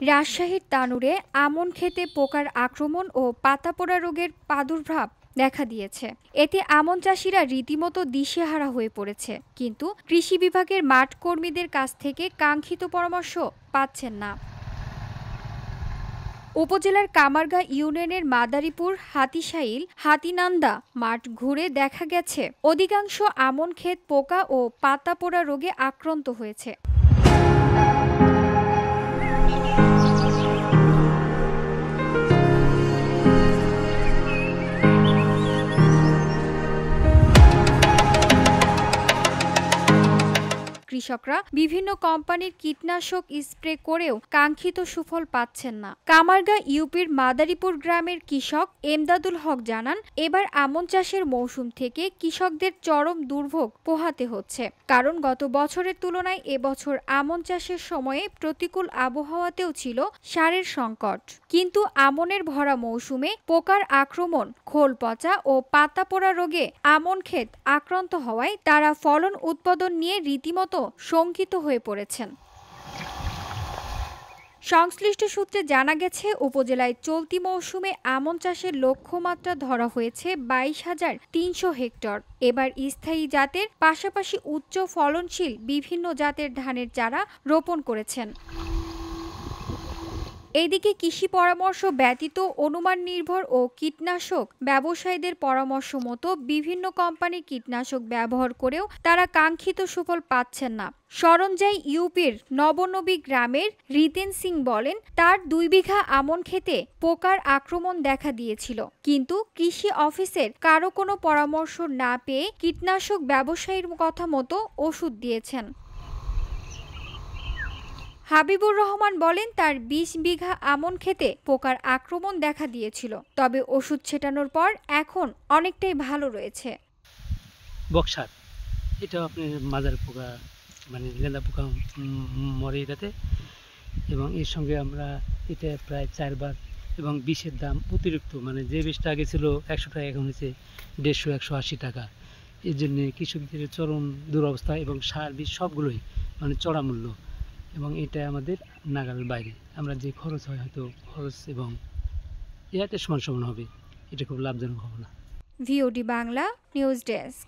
রাজশাহীর তানুরে আমন খেতে পোকার আক্রমণ ও পাতা পোড়া রোগের প্রাদুর্ভাব দেখা দিয়েছে। এতে আমন চাষিরা রীতিমতো দিশেহারা হয়ে পড়েছে, কিন্তু কৃষি বিভাগের মাঠ কর্মীদের কাছ থেকে কাঙ্ক্ষিত পরামর্শ পাচ্ছেন না। উপজেলার কামারগাঁ ইউনিয়নের মাদারীপুর, হাতিশাইল, হাতিনান্দা মাঠ ঘুরে দেখা গেছে অধিকাংশ আমন ক্ষেত পোকা ও পাতা পোড়া রোগে আক্রান্ত হয়েছে। কৃষকরা বিভিন্ন কোম্পানির কীটনাশক স্প্রে করেও কাঙ্ক্ষিত সুফল পাচ্ছেন না। কামারগাঁ ইউপির মাদারীপুর গ্রামের কৃষক এমদাদুল হক জানান, এবার আমন চাষের মৌসুম থেকে কৃষকদের চরম দুর্ভোগ পোহাতে হচ্ছে। কারণ গত বছরের তুলনায় এবছর আমন চাষের সময়ে প্রতিকূল আবহাওয়াতেও ছিল সারের সংকট। কিন্তু আমনের ভরা মৌসুমে পোকার আক্রমণ, খোল পচা ও পাতা পোড়া রোগে আমন ক্ষেত আক্রান্ত হওয়ায় তারা ফলন উৎপাদন নিয়ে রীতিমতো শঙ্কিত হয়ে পড়েছেন। সংশ্লিষ্ট সূত্রে জানা গেছে, উপজেলায় চলতি মৌসুমে আমন চাষের লক্ষ্যমাত্রা ধরা হয়েছে 22,300 হেক্টর। এবার স্থায়ী জাতের পাশাপাশি উচ্চ ফলনশীল বিভিন্ন জাতের ধানের চারা রোপণ করেছেন। এদিকে কৃষি পরামর্শ ব্যতীত অনুমান নির্ভর ও কীটনাশক ব্যবসায়ীদের পরামর্শ মতো বিভিন্ন কোম্পানির কীটনাশক ব্যবহার করেও তারা কাঙ্ক্ষিত সুফল পাচ্ছেন না। সরঞ্জাই ইউপির নবনবী গ্রামের রিতেন সিং বলেন, তার 2 বিঘা আমন খেতে পোকার আক্রমণ দেখা দিয়েছিল, কিন্তু কৃষি অফিসের কারো কোনো পরামর্শ না পেয়ে কীটনাশক ব্যবসায়ীর কথা মতো ওষুধ দিয়েছেন। হাবিবুর রহমান বলেন, তার 20 বিঘা আমন খেতে পোকার আক্রমণ দেখা দিয়েছিল, তবে ওষুধ ছেটানোর পর এখন অনেকটাই ভালো রয়েছে। বক্সার এটা আপনি মাজার পোকা মানে লেদা পোকা মরে এটাতে, এবং এর সঙ্গে আমরা এটা প্রায় 4 বার, এবং বিষের দাম অতিরিক্ত, মানে যে বিষটা আগে ছিল 100 টাকা এখন হচ্ছে 150-180 টাকা। এর জন্য কৃষকদের চরম দুরবস্থা, এবং সার বিষ সবগুলোই মানে চড়া মূল্য, এবং এটা আমাদের নাগালের বাইরে। আমরা যে খরচ হয় হয়তো খরচ এবং এটা সমান সমান হবে, এটা খুব লাভজনক হবে না। VOD Bangla news desk.